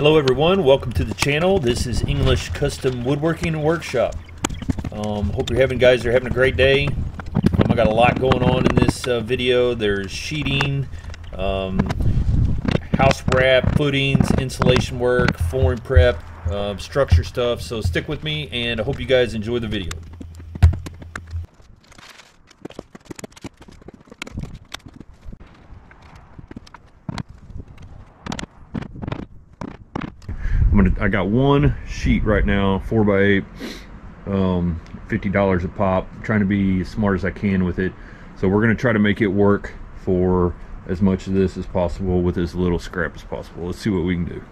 Hello everyone, welcome to the channel. This is English Custom Woodworking Workshop. Hope you're having a great day. I got a lot going on in this video. There's sheeting, house wrap, footings, insulation work, flooring prep, structure stuff. So stick with me and I hope you guys enjoy the video. I got one sheet right now, 4x8, $50 a pop. I'm trying to be as smart as I can with it. So we're going to try to make it work for as much of this as possible with as little scrap as possible. Let's see what we can do.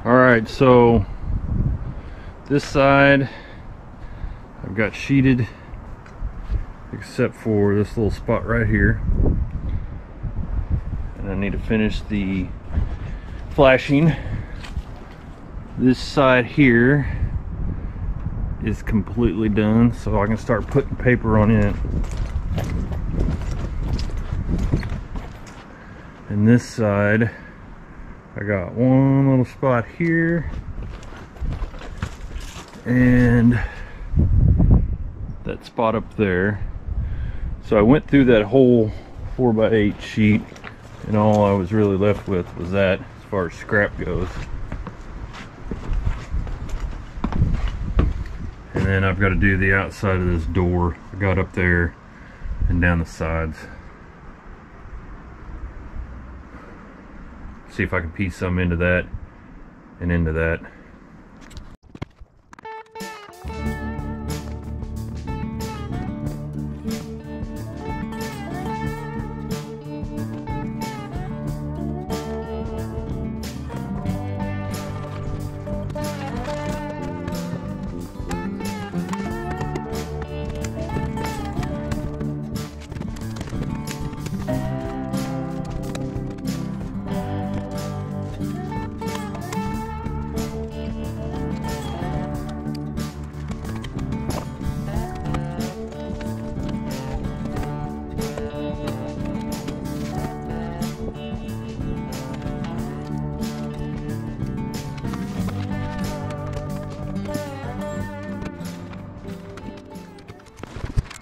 Alright, so this side I've got sheeted except for this little spot right here, and I need to finish the flashing. This side here is completely done, so I can start putting paper on it. And this side I got one little spot here and that spot up there. So I went through that whole 4x8 sheet and all I was really left with was that as far as scrap goes. And then I've got to do the outside of this door. I got up there and down the sides. See if I can piece some into that and into that.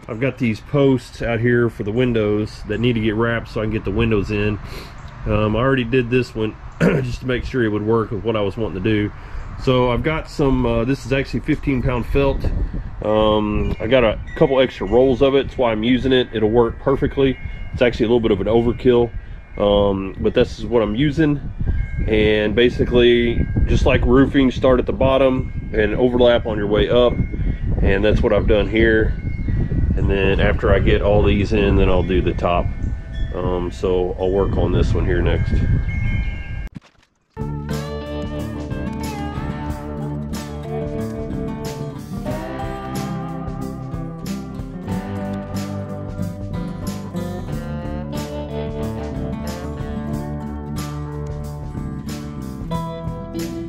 I've got these posts out here for the windows that need to get wrapped so I can get the windows in. I already did this one just to make sure it would work with what I was wanting to do. So I've got some, this is actually 15-pound felt. I got a couple extra rolls of it. That's why I'm using it. It'll work perfectly. It's actually a little bit of an overkill, but this is what I'm using. And basically, just like roofing, start at the bottom and overlap on your way up. And that's what I've done here. And then after I get all these in, then I'll do the top. So I'll work on this one here next. Thank you.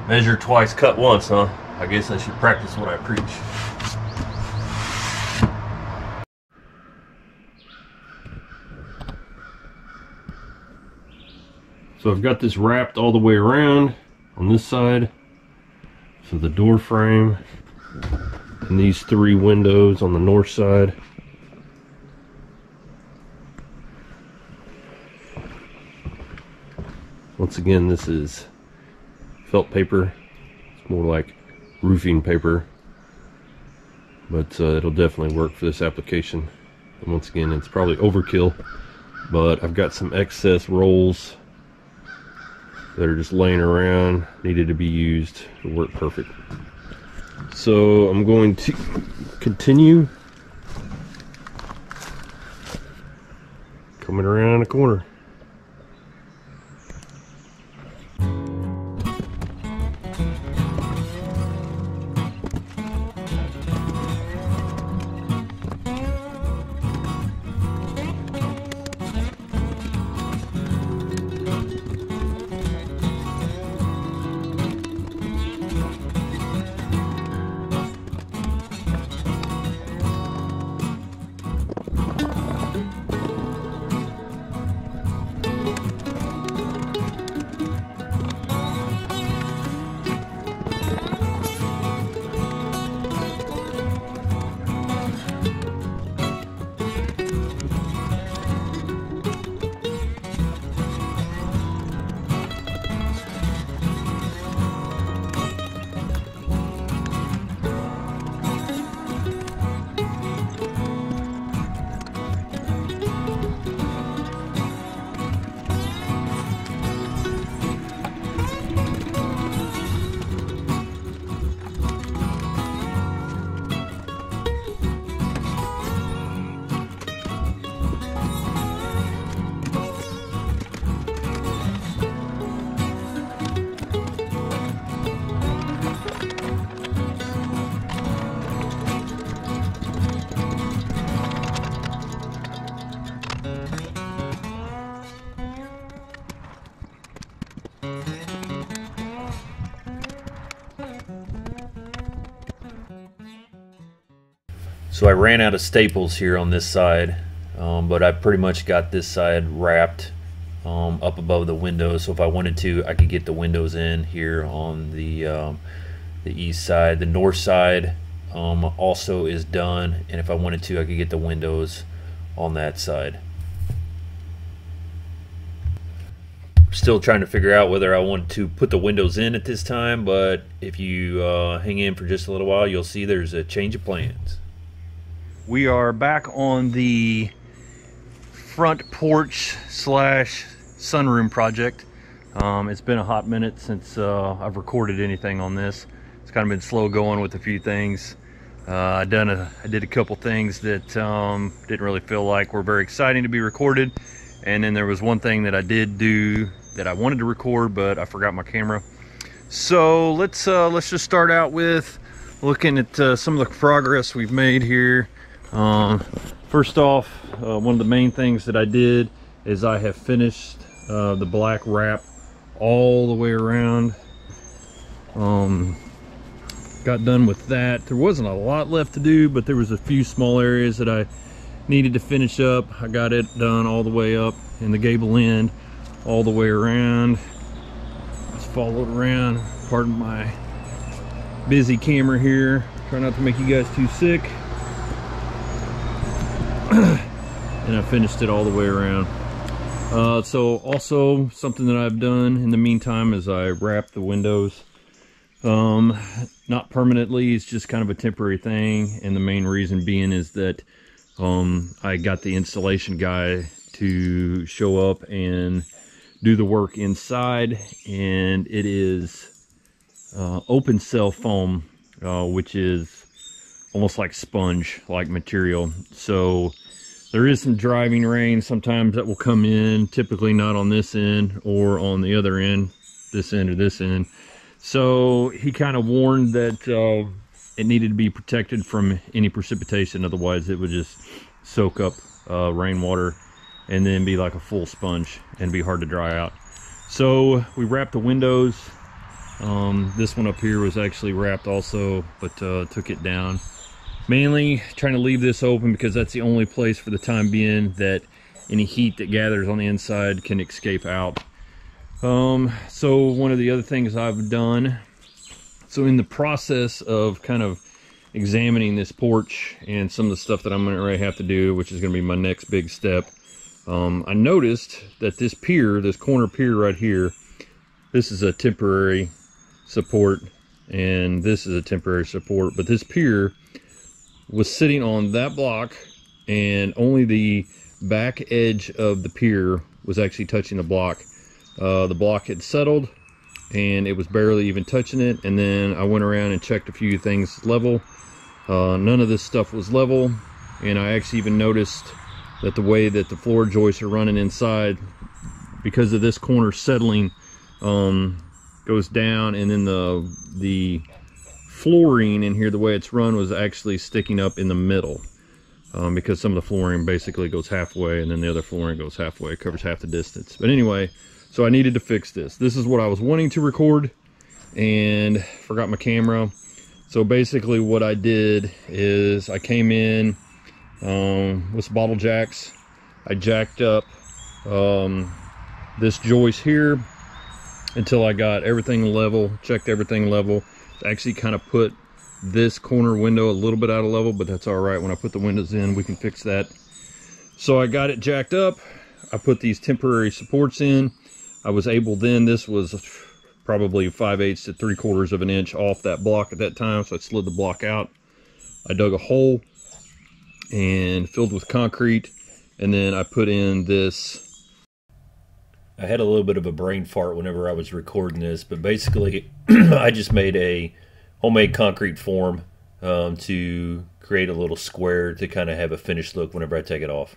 Measure twice, cut once, huh? I guess I should practice what I preach. So I've got this wrapped all the way around on this side. So the door frame and these 3 windows on the north side. Once again, this is felt paper. It's more like roofing paper, but it'll definitely work for this application. And once again, it's probably overkill, but I've got some excess rolls that are just laying around, needed to be used to work perfect. So I'm going to continue coming around the corner. So I ran out of staples here on this side, but I pretty much got this side wrapped up above the windows. So if I wanted to, I could get the windows in here on the east side. The north side also is done, and if I wanted to, I could get the windows on that side. Still trying to figure out whether I want to put the windows in at this time, but if you hang in for just a little while, you'll see there's a change of plans. We are back on the front porch slash sunroom project. It's been a hot minute since I've recorded anything on this. It's kind of been slow going with a few things. I did a couple things that didn't really feel like were very exciting to be recorded, and then there was one thing that I did do that I wanted to record, but I forgot my camera. So let's just start out with looking at some of the progress we've made here. First off, one of the main things that I did is I have finished the black wrap all the way around. Got done with that. There wasn't a lot left to do, but there was a few small areas that I needed to finish up. I got it done all the way up in the gable end, all the way around. Just followed around. Pardon my busy camera here. Try not to make you guys too sick. And I finished it all the way around. So also something that I've done in the meantime is I wrapped the windows. Not permanently, it's just kind of a temporary thing, and the main reason being is that I got the installation guy to show up and do the work inside, and it is open cell foam, which is almost like sponge like material. So there is some driving rain sometimes that will come in, typically not on this end or on the other end, this end or this end. So he kind of warned that it needed to be protected from any precipitation, otherwise it would just soak up rainwater and then be like a full sponge and be hard to dry out. So we wrapped the windows. This one up here was actually wrapped also, but took it down. Mainly trying to leave this open because that's the only place for the time being that any heat that gathers on the inside can escape out. So one of the other things I've done, so in the process of kind of examining this porch and some of the stuff that I'm going to really have to do, which is going to be my next big step, I noticed that this pier, this corner pier right here, this is a temporary support and this is a temporary support, but this pier was sitting on that block and only the back edge of the pier was actually touching the block. The block had settled and it was barely even touching it, and then I went around and checked a few things level. None of this stuff was level, and I actually even noticed that the way that the floor joists are running inside, because of this corner settling, goes down, and then the flooring in here, the way it's run, was actually sticking up in the middle, because some of the flooring basically goes halfway and then the other flooring goes halfway, it covers half the distance. But anyway, so I needed to fix this. This is what I was wanting to record and forgot my camera. So basically what I did is I came in with some bottle jacks. I jacked up this joist here until I got everything level, checked everything level. Actually kind of put this corner window a little bit out of level, but that's all right. When I put the windows in, we can fix that. So I got it jacked up. I put these temporary supports in. I was able then, this was probably 5/8 to 3/4 of an inch off that block at that time, so I slid the block out. I dug a hole and filled with concrete, and then I put in this. I had a little bit of a brain fart whenever I was recording this, but basically I just made a homemade concrete form to create a little square to kind of have a finished look whenever I take it off.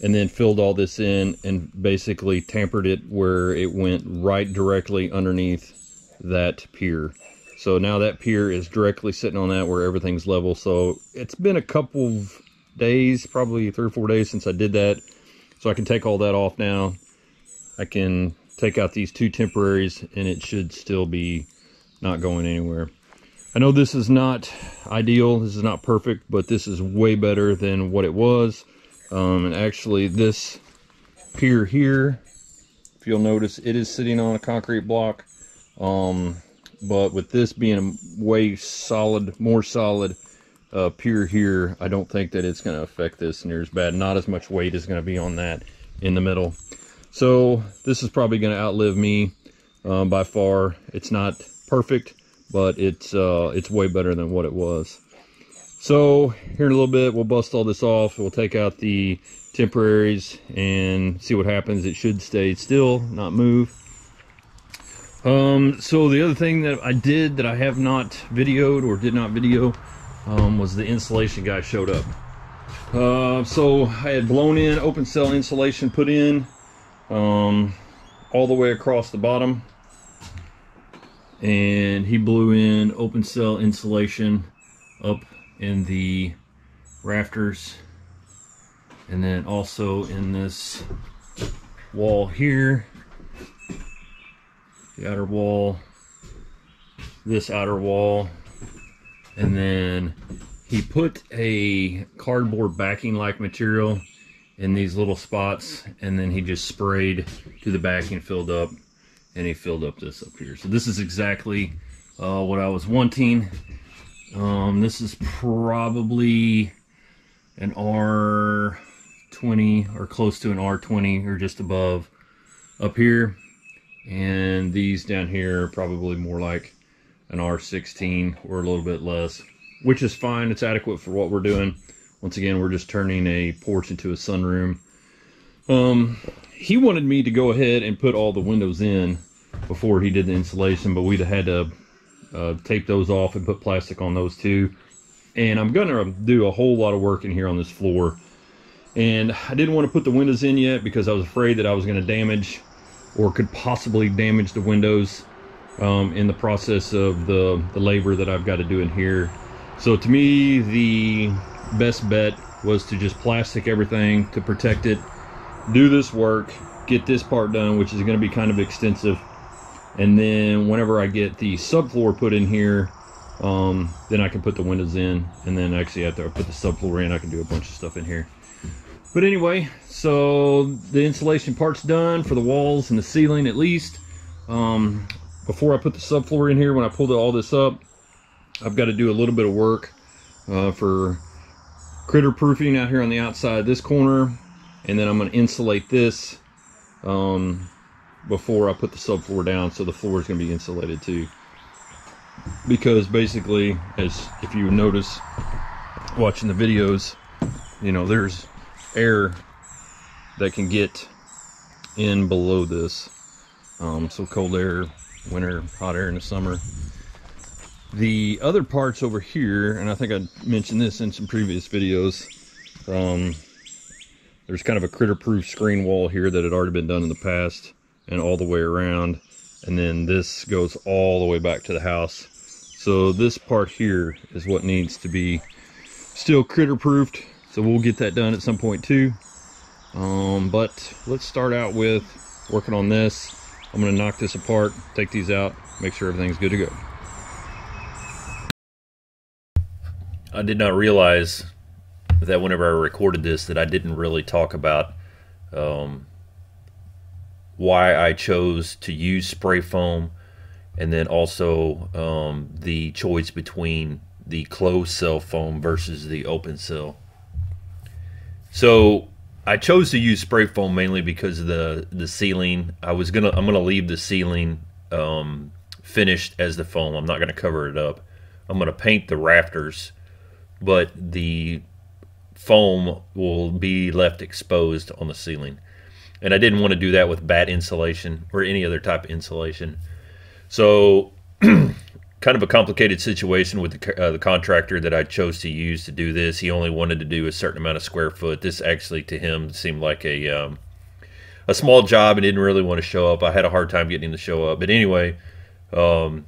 And then filled all this in and basically tampered it where it went right directly underneath that pier. So now that pier is directly sitting on that where everything's level. So it's been a couple of days, probably 3 or 4 days since I did that. So I can take all that off now. I can take out these 2 temporaries and it should still be not going anywhere. I know this is not ideal, this is not perfect, but this is way better than what it was. And actually this pier here, if you'll notice, it is sitting on a concrete block. But with this being a way solid, more solid pier here, I don't think that it's going to affect this near as bad. Not as much weight is going to be on that in the middle. So this is probably going to outlive me by far. It's not perfect, but it's way better than what it was. So here in a little bit, we'll bust all this off. We'll take out the temporaries and see what happens. It should stay still, not move. So the other thing that I did that I have not videoed or did not video was the insulation guy showed up. So I had blown in open cell insulation put in all the way across the bottom, and he blew in open cell insulation up in the rafters, and then also in this wall here, the outer wall, this outer wall, and then he put a cardboard backing like material in these little spots, and then he just sprayed to the backing, filled up, and he filled up this up here. So this is exactly what I was wanting. This is probably an R20 or close to an R20 or just above up here, and these down here are probably more like an R16 or a little bit less, which is fine. It's adequate for what we're doing. Once again, we're just turning a porch into a sunroom. He wanted me to go ahead and put all the windows in before he did the insulation, but we'd have had to tape those off and put plastic on those too. And I'm gonna do a whole lot of work in here on this floor, and I didn't want to put the windows in yet because I was afraid that I was going to damage or could possibly damage the windows in the process of the labor that I've got to do in here. So to me, the best bet was to just plastic everything to protect it, do this work, get this part done, which is going to be kind of extensive, And then whenever I get the subfloor put in here, then I can put the windows in. And then actually after I put the subfloor in, I can do a bunch of stuff in here. But anyway, so the insulation part's done for the walls and the ceiling at least. Before I put the subfloor in here, when I pulled all this up, I've got to do a little bit of work for critter proofing out here on the outside this corner. And then I'm going to insulate this before I put the subfloor down, so the floor is going to be insulated too. Because basically, as if you notice watching the videos, you know, there's air that can get in below this. So cold air, winter, hot air in the summer. The other parts over here, and I think I mentioned this in some previous videos, there's kind of a critter-proof screen wall here that had already been done in the past, and all the way around, and then this goes all the way back to the house. So this part here is what needs to be still critter-proofed, so we'll get that done at some point too. But let's start out with working on this. I'm going to knock this apart, take these out, make sure everything's good to go. I did not realize that whenever I recorded this that I didn't really talk about why I chose to use spray foam, and then also the choice between the closed cell foam versus the open cell. So I chose to use spray foam mainly because of the ceiling. I'm gonna leave the ceiling finished as the foam. I'm not gonna cover it up. I'm gonna paint the rafters, but the foam will be left exposed on the ceiling. And I didn't want to do that with bat insulation or any other type of insulation. So kind of a complicated situation with the contractor that I chose to use to do this. He only wanted to do a certain amount of square foot. This actually to him seemed like a small job and didn't really want to show up. I had a hard time getting him to show up. But anyway, so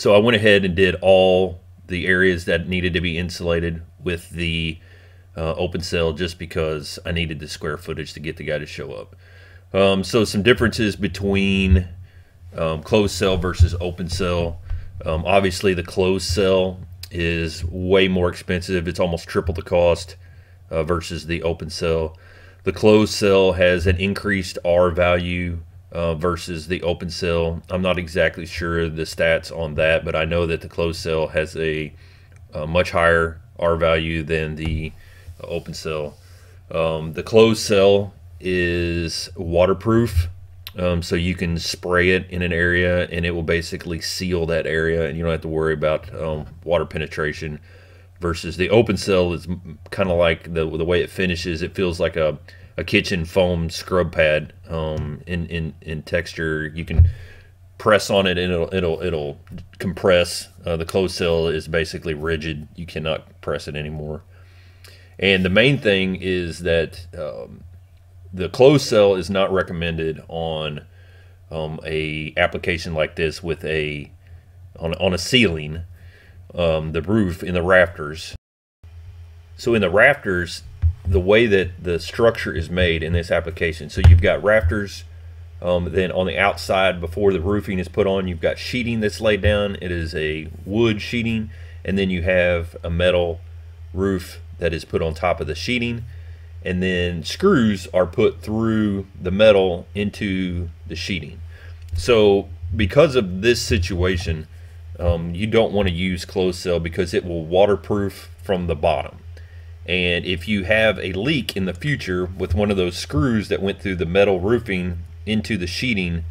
I went ahead and did all the areas that needed to be insulated with the open cell, just because I needed the square footage to get the guy to show up. So some differences between closed cell versus open cell. Obviously the closed cell is way more expensive. It's almost triple the cost versus the open cell. The closed cell has an increased R value versus the open cell. I'm not exactly sure the stats on that, but I know that the closed cell has a much higher R value than the open cell. The closed cell is waterproof, so you can spray it in an area and it will basically seal that area, and you don't have to worry about water penetration. Versus the open cell is kind of like the way it finishes. It feels like a kitchen foam scrub pad in texture. You can press on it and it'll compress. The closed cell is basically rigid. You cannot press it anymore. And the main thing is that the closed cell is not recommended on a application like this with on a ceiling, the roof, in the rafters. So in the rafters, the way that the structure is made in this application, so you've got rafters, then on the outside before the roofing is put on, you've got sheeting that's laid down. It is a wood sheeting, and then you have a metal roof that is put on top of the sheeting, and then screws are put through the metal into the sheeting. So because of this situation, you don't want to use closed cell because it will waterproof from the bottom. And if you have a leak in the future with one of those screws that went through the metal roofing into the sheeting,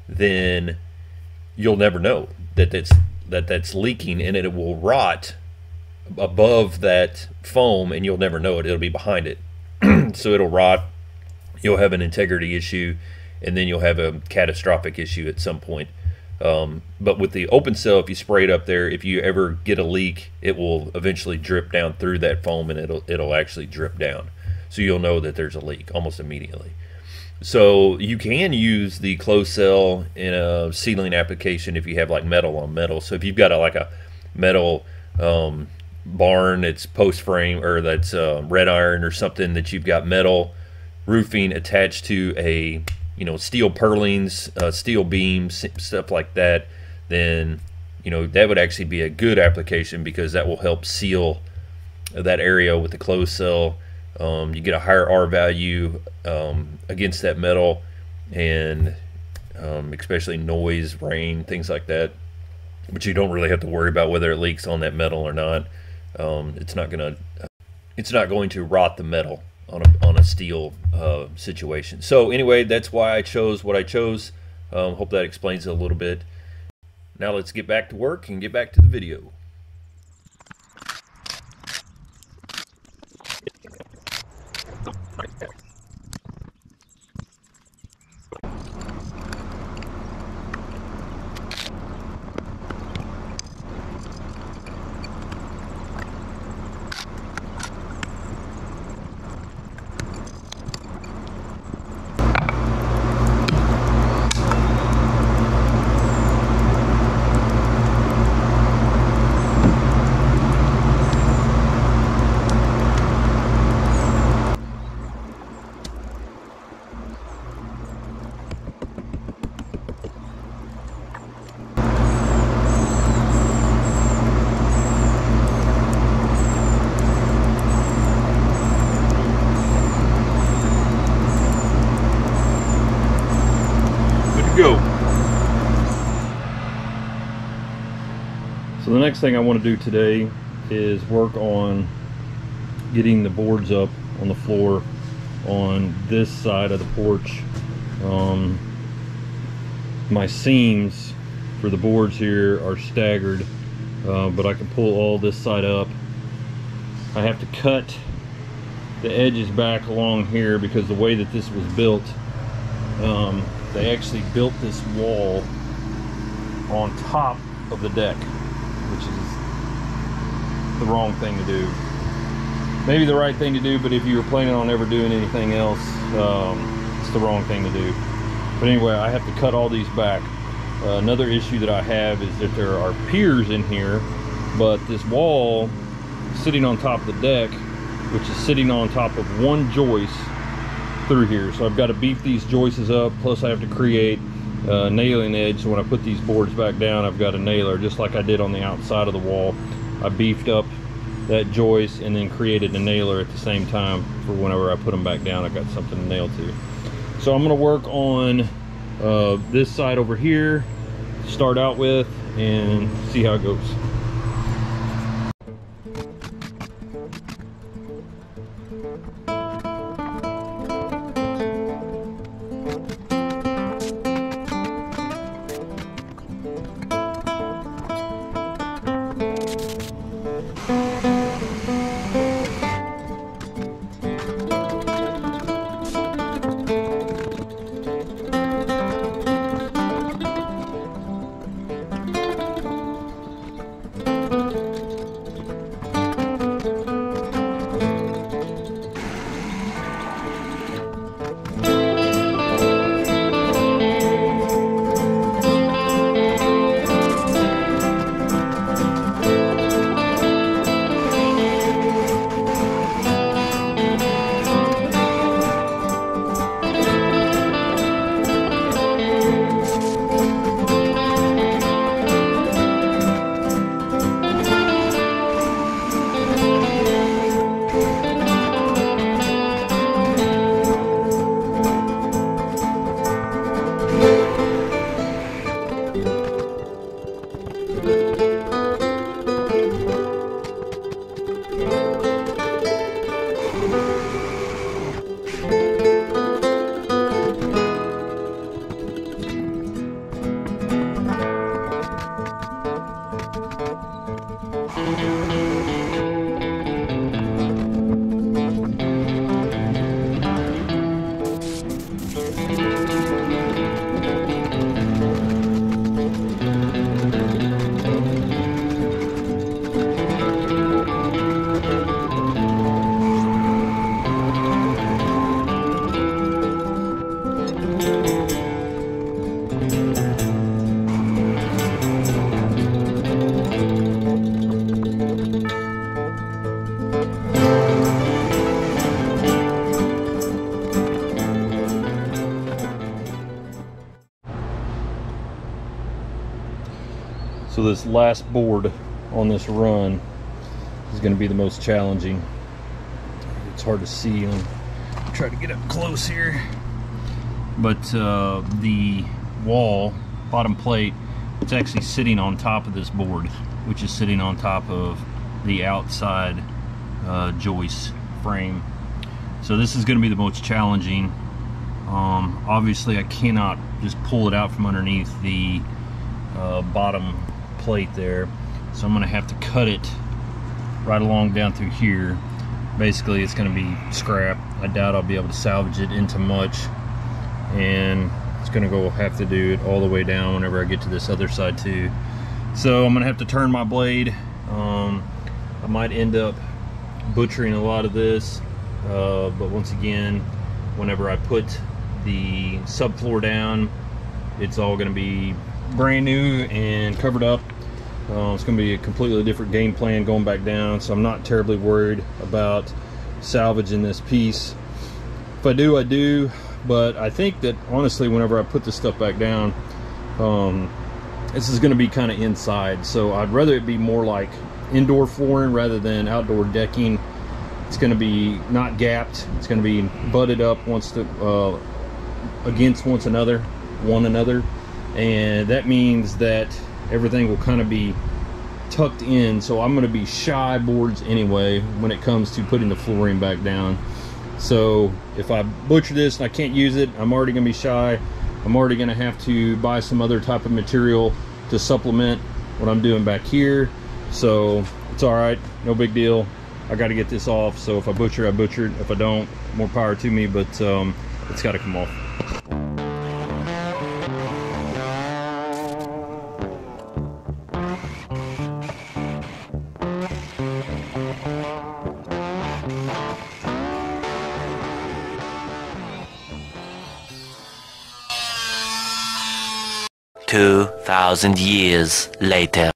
then you'll never know that that's leaking, and it will rot above that foam, and you'll never know it. It'll be behind it. So it'll rot, you'll have an integrity issue, and then you'll have a catastrophic issue at some point. But with the open cell, if you spray it up there, if you ever get a leak, it will eventually drip down through that foam, and it'll actually drip down. So you'll know that there's a leak almost immediately. So you can use the closed cell in a ceiling application if you have like metal on metal. So if you've got like a metal barn that's post frame, or that's red iron or something, that you've got metal roofing attached to a you know, steel purlins, steel beams, stuff like that, then, you know, that would actually be a good application, because that will help seal that area with the closed cell. You get a higher R value against that metal, and especially noise, rain, things like that. But you don't really have to worry about whether it leaks on that metal or not. It's not going to rot the metal on a steel situation. So anyway, that's why I chose what I chose. Hope that explains it a little bit. Now let's get back to work and get back to the video. Go. So the next thing I want to do today is work on getting the boards up on the floor on this side of the porch. My seams for the boards here are staggered, but I can pull all this side up. I have to cut the edges back along here because the way that this was built, they actually built this wall on top of the deck, which is the wrong thing to do. Maybe the right thing to do, but if you were planning on ever doing anything else, it's the wrong thing to do. But anyway, I have to cut all these back. Another issue that I have is that there are piers in here, but this wall sitting on top of the deck, which is sitting on top of one joist through here. So I've got to beef these joists up, plus I have to create a nailing edge, so when I put these boards back down, I've got a nailer, just like I did on the outside of the wall. I beefed up that joist and then created a nailer at the same time for whenever I put them back down, I got something to nail to. So I'm going to work on this side over here to start out with and see how it goes. So this last board on this run is going to be the most challenging. It's hard to see. I'll try to get up close here. But the wall, bottom plate, it's actually sitting on top of this board, which is sitting on top of the outside joist frame. So this is going to be the most challenging. Obviously I cannot just pull it out from underneath the bottom plate there, so I'm going to have to cut it right along down through here. Basically it's going to be scrap. I doubt I'll be able to salvage it into much, and it's going to have to do it all the way down whenever I get to this other side too. So I'm going to have to turn my blade. I might end up butchering a lot of this, but once again, whenever I put the subfloor down, it's all going to be brand new and covered up. It's going to be a completely different game plan going back down, so I'm not terribly worried about salvaging this piece. If I do, I do, but I think that honestly whenever I put this stuff back down, this is going to be kind of inside, so I'd rather it be more like indoor flooring rather than outdoor decking. It's going to be not gapped, it's going to be butted up against one another, and that means that everything will kind of be tucked in. So I'm going to be shy boards anyway when it comes to putting the flooring back down. So if I butcher this and I can't use it, I'm already going to be shy. I'm already going to have to buy some other type of material to supplement what I'm doing back here. So it's all right, no big deal. I got to get this off, so if I butcher, I butchered. If I don't, more power to me, but it's got to come off. $2,000 years later.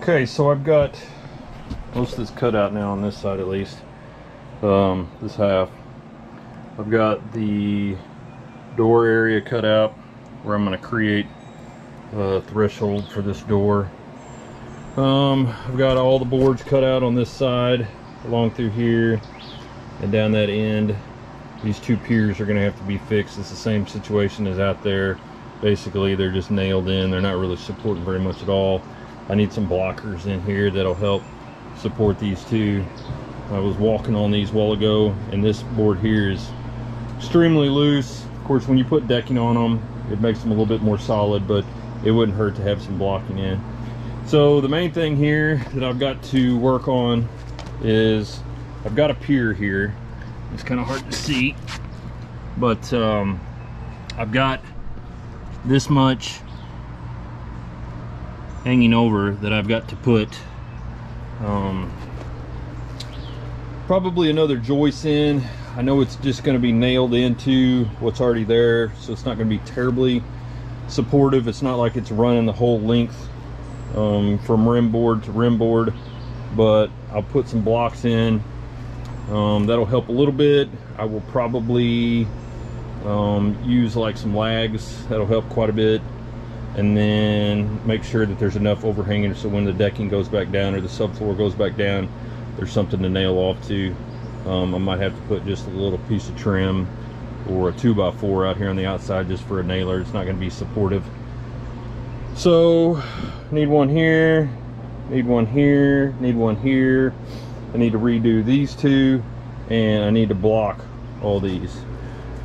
Okay, so I've got most of this cut out now on this side at least. This half. I've got the door area cut out where I'm going to create a threshold for this door. I've got all the boards cut out on this side, along through here and down that end. These two piers are going to have to be fixed. It's the same situation as out there. Basically, they're just nailed in. They're not really supporting very much at all. I need some blockers in here that'll help support these two. I was walking on these a while ago, and this board here is extremely loose. Of course, when you put decking on them, it makes them a little bit more solid, but it wouldn't hurt to have some blocking in. So the main thing here that I've got to work on is I've got a pier here. It's kind of hard to see, but I've got this much hanging over that I've got to put probably another joist in. I know it's just going to be nailed into what's already there, so it's not going to be terribly supportive. It's not like it's running the whole length from rim board to rim board, but I'll put some blocks in. That'll help a little bit. I will probably use like some lags. That'll help quite a bit. And then make sure that there's enough overhanging so when the decking goes back down or the subfloor goes back down, there's something to nail off to. I might have to put just a little piece of trim or a 2x4 out here on the outside just for a nailer. It's not going to be supportive. So need one here, need one here, need one here. I need to redo these two, and I need to block all these.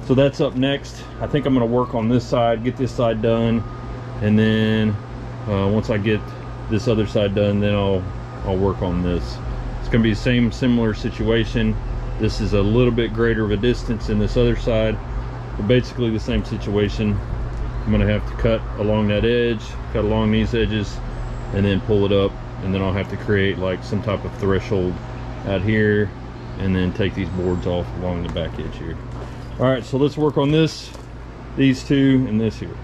So that's up next. I think I'm going to work on this side, get this side done, and then once I get this other side done, then I'll work on this. It's going to be the same similar situation. This is a little bit greater of a distance than this other side, but basically the same situation. I'm going to have to cut along that edge, cut along these edges, and then pull it up, and then I'll have to create like some type of threshold out here, and then take these boards off along the back edge here. All right, so let's work on this, these two, and this here.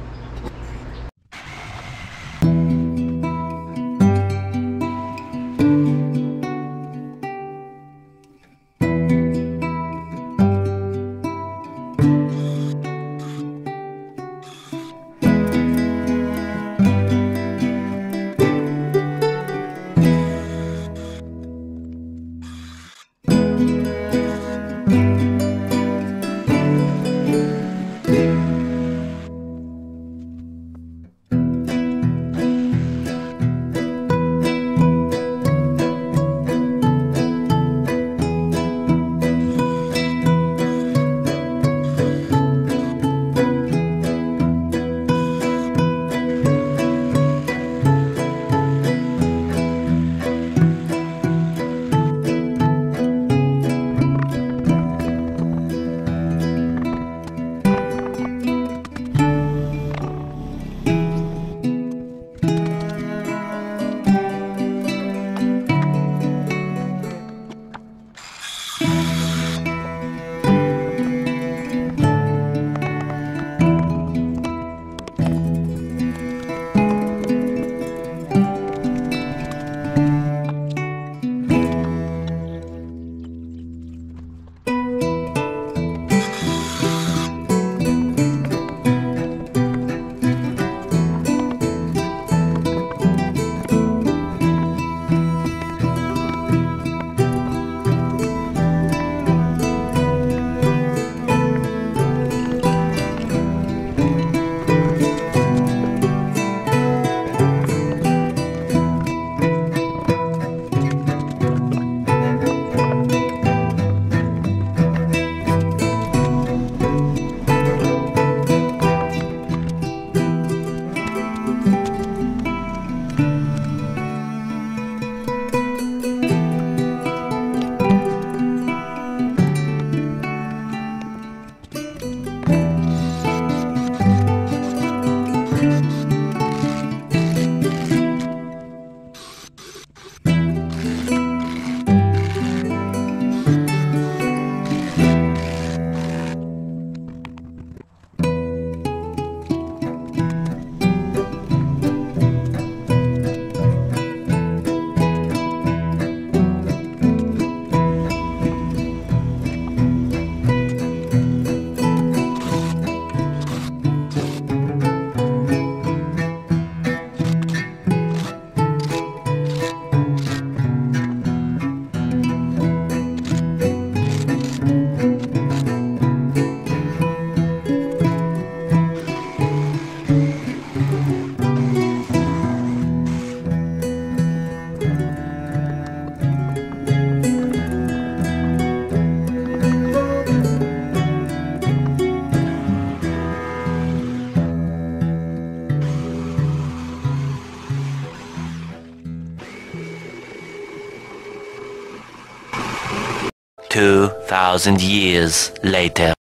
$2,000 years later.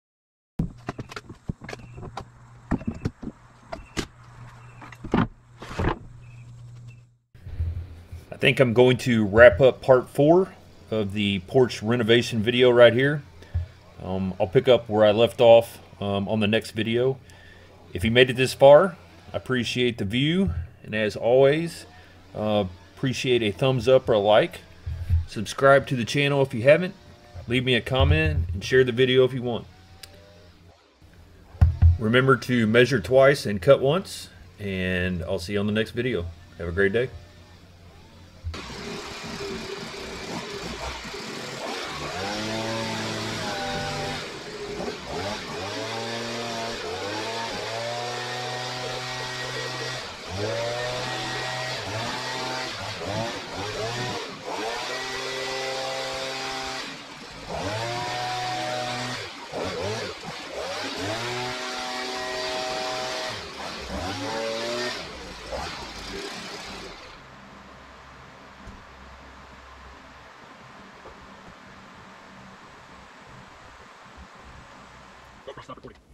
I think I'm going to wrap up part 4 of the porch renovation video right here. I'll pick up where I left off on the next video. If you made it this far, I appreciate the view, and as always, appreciate a thumbs up or a like. Subscribe to the channel if you haven't. Leave me a comment and share the video if you want. Remember to measure twice and cut once, and I'll see you on the next video. Have a great day. Stop recording.